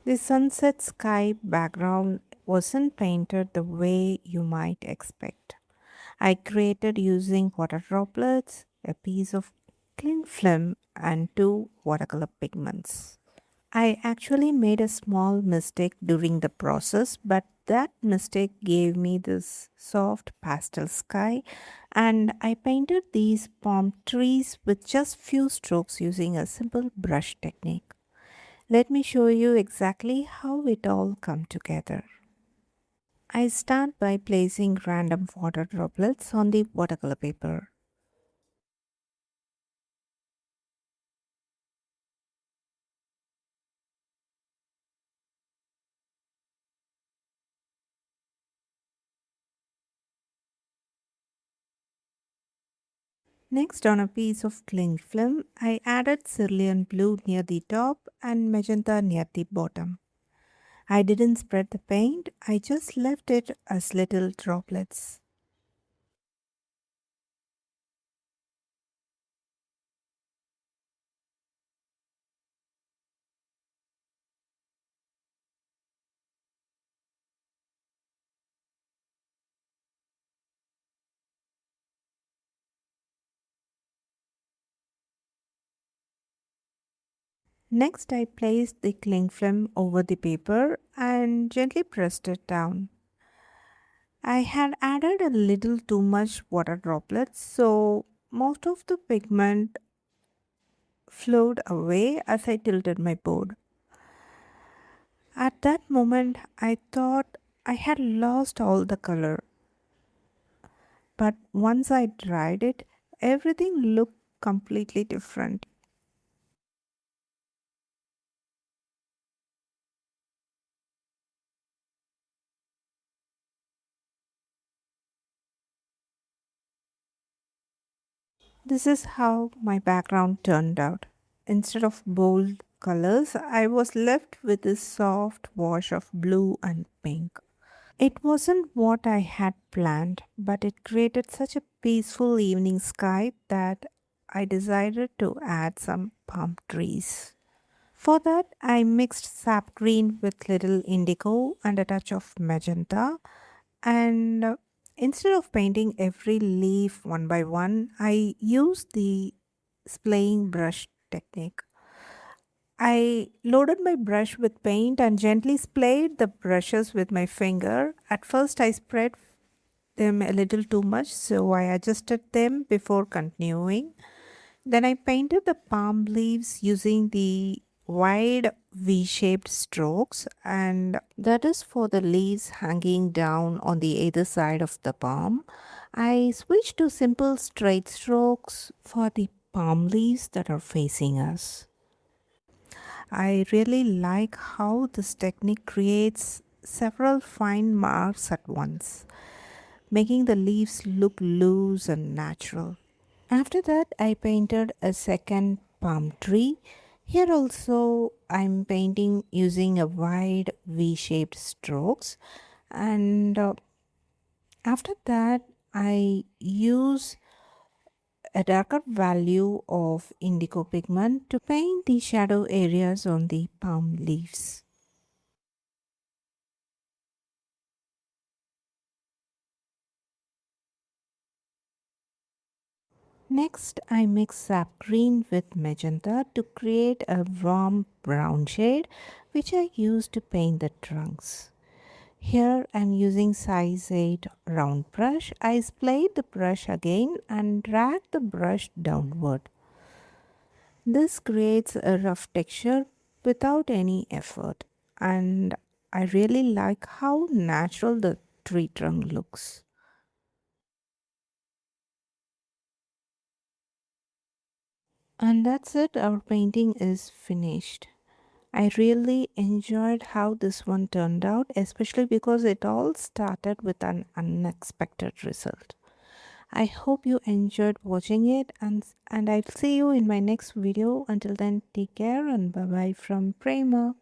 The sunset sky background wasn't painted the way you might expect. I created using water droplets, a piece of cling film, and two watercolor pigments. I actually made a small mistake during the process, but that mistake gave me this soft pastel sky, and I painted these palm trees with just few strokes using a simple brush technique. Let me show you exactly how it all come together. I start by placing random water droplets on the watercolor paper. Next, on a piece of cling film, I added cerulean blue near the top and magenta near the bottom. I didn't spread the paint, I just left it as little droplets. Next, I placed the cling film over the paper and gently pressed it down. I had added a little too much water droplets, so most of the pigment flowed away as I tilted my board. At that moment, I thought I had lost all the color, but once I dried it, everything looked completely different. This is how my background turned out. Instead of bold colors, I was left with this soft wash of blue and pink. It wasn't what I had planned, but it created such a peaceful evening sky that I decided to add some palm trees. For that, I mixed sap green with little indigo and a touch of magenta. And instead of painting every leaf one by one, I used the splaying brush technique. I loaded my brush with paint and gently splayed the brushes with my finger. At first, I spread them a little too much, so I adjusted them before continuing. Then I painted the palm leaves using the wide V shaped strokes, and that is for the leaves hanging down on the either side of the palm. I switched to simple straight strokes for the palm leaves that are facing us. I really like how this technique creates several fine marks at once, making the leaves look loose and natural. After that, I painted a second palm tree. Here also, I'm painting using a wide V shaped strokes. And after that, I use a darker value of indigo pigment to paint the shadow areas on the palm leaves. Next, I mix sap green with magenta to create a warm brown shade, which I use to paint the trunks. Here I'm using size 8 round brush. I splayed the brush again and drag the brush downward. This creates a rough texture without any effort, and I really like how natural the tree trunk looks. And that's it, our painting is finished. I really enjoyed how this one turned out, especially because it all started with an unexpected result. I hope you enjoyed watching it, and I'll see you in my next video. Until then, take care and bye bye from Prema.